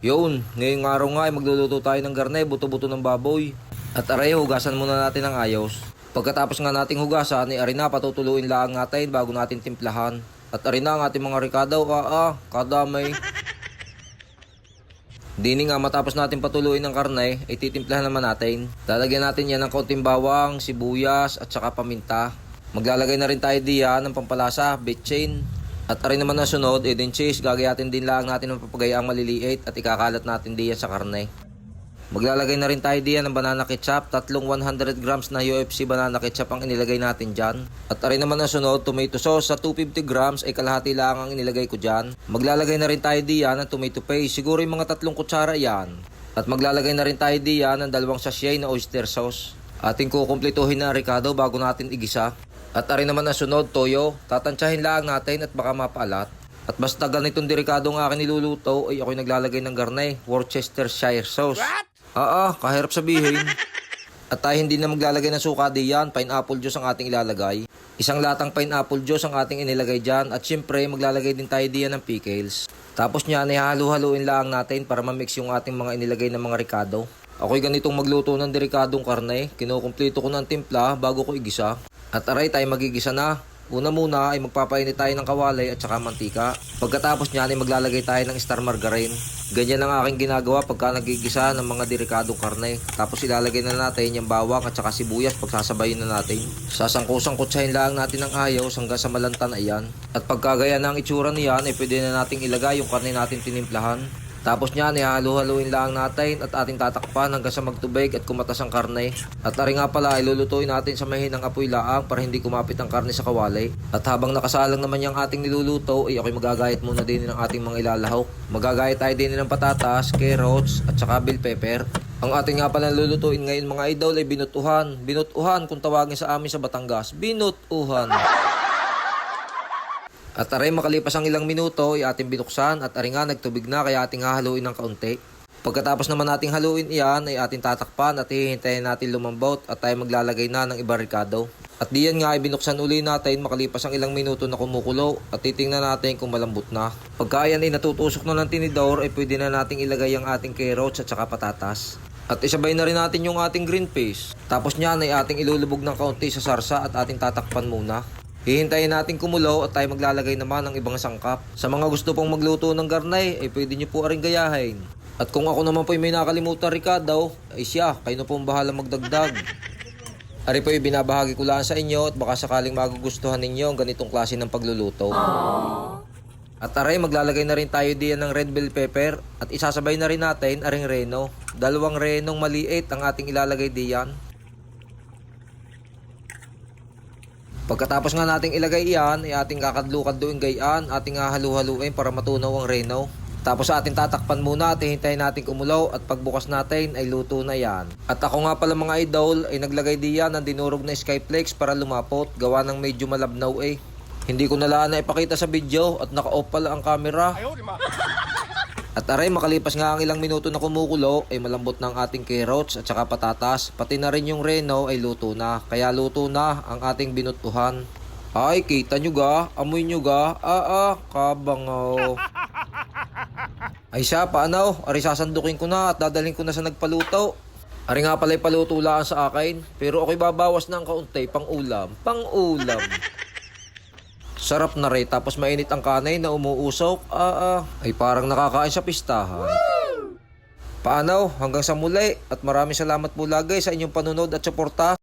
Yun, ngayong araw nga ay magluluto tayo ng garne, buto-buto ng baboy. At aray, hugasan muna natin ng ayos. Pagkatapos nga nating hugasan, ay ari na patutuluin lang natin bago natin timplahan. At ari na ang ating mga ricado, kadamay. Dini nga matapos natin patuluin ng karne, ay titimplahan naman natin. Lalagyan natin yan ng kaunting bawang, sibuyas at saka paminta. Maglalagay na rin tayo diyan ng pampalasa, betchin. At arin naman na sunod, din cheese, gagayatin din lang natin ng papagayaang maliliit at ikakalat natin diyan sa karne. Maglalagay na rin tayo diyan ng banana ketchup, tatlong 100 grams na UFC banana ketchup ang inilagay natin dyan. At arin naman na sunod, tomato sauce sa 250 grams ay kalahati lang ang inilagay ko dyan. Maglalagay na rin tayo diyan ng tomato paste, siguro yung mga 3 kutsara yan. At maglalagay na rin tayo diyan ng 2 sachet na oyster sauce. Ating kukumpletuhin na ricado bago natin igisa. At arin naman na sunod, toyo. Tatansyahin lang natin at baka mapaalat. At basta ganitong delikado ng akin niluluto ay ako'y naglalagay ng garne, Worcestershire sauce. Kahirap sabihin. At tayo hindi na maglalagay ng suka diyan, pineapple juice ang ating ilalagay. Isang latang pineapple juice ang ating inilagay dyan. At syempre maglalagay din tayo diyan ng pickles. Tapos niyan ay halu-haluin lang natin para ma-mix yung ating mga inilagay ng mga ricado. Ako'y ganitong magluto ng delikadong karne, kinukumpleto ko ng timpla bago ko igisa. At aray tayo magigisa na. Una muna ay magpapainit tayo ng kawalay at saka mantika. Pagkatapos niyan ay maglalagay tayo ng star margarine. Ganyan ang aking ginagawa pagka nagigisa ng mga delikadong karne. Tapos ilalagay na natin yung bawang at saka sibuyas, pagsasabayin na natin. Sasangkusang-kutsahin lang natin ng ayos hanggang sa malantan ayan. At pagkagaya ng itsura niyan ay pwede na nating ilagay yung karne natin tinimplahan. Tapos niyan ihalu-haluin lang natin at ating tatakpan hanggang sa magtubig at kumatas ang karne. At ari nga pala ilulutuin natin sa mahinang apoy laang para hindi kumapit ang karne sa kawali. At habang nakasalang naman yung ating niluluto ay ako'y magagayat muna din ng ating mga ilalahok. Magagayat tayo din ng patatas, carrots at saka bell pepper. Ang ating nga pala lulutuin ngayon mga idol ay binutuhan. Binutuhan kung tawagin sa amin sa Batangas. Binutuhan. At aray makalipas ang ilang minuto ay ating binuksan at aray nga nagtubig na kaya ating hahaluin ng kaunti. Pagkatapos naman nating haluin iyan ay ating tatakpan at hihintayin natin lumambot at tayo maglalagay na ng ibang ricado. At diyan nga ay binuksan uli natin makalipas ang ilang minuto na kumukulo at titingnan natin kung malambot na. Pagka yan ay natutusok na ng tinidor ay pwede na nating ilagay ang ating carrots at saka patatas. At isabay na rin natin yung ating green paste. Tapos niyan ay ating ilulubog ng kaunti sa sarsa at ating tatakpan muna. Hihintayin natin kumulo at tayo maglalagay naman ng ibang sangkap. Sa mga gusto pong magluto ng garnay, ay pwede nyo po aring gayahin. At kung ako naman po may nakalimutan ricado, ay siya, kayo na po ang bahala magdagdag. Ari po yung binabahagi ko lang sa inyo at baka sakaling magugustuhan ninyo ang ganitong klase ng pagluluto. At aray, maglalagay na rin tayo diyan ng red bell pepper at isasabay na rin natin aring reno. 2 renong maliit ang ating ilalagay diyan. Pagkatapos nga nating ilagay iyan, ay ating kakadlo-kadloin gayaan, ating halu-haluin para matunaw ang reno. Tapos sa ating tatakpan muna at hintayin natin kumulaw at pagbukas natin ay luto na yan. At ako nga pala mga idol ay naglagay diyan ng dinurog na skyflakes para lumapot, gawa ng medyo malabnaw eh. Hindi ko nalaan na ipakita sa video at naka-off pala ang camera. At aray makalipas nga ang ilang minuto na kumukulo ay malambot na ang ating carrots at saka patatas. Pati na rin yung reno ay luto na. Kaya luto na ang ating binutuhan. Ay kita nyo ga, amoy nyo ga, kabangaw. Ay siya paano, ari sasandukin ko na at dadalhin ko na sa nagpaluto. Ari nga pala paluto lang sa akin. Pero ako'y babawas na ang kaunti pang ulam. Sarap na rin, tapos mainit ang kanay na umuusok. Ay parang nakakain sa pistahan. Paano? Hanggang sa muli at maraming salamat po lagi sa inyong panunod at suporta.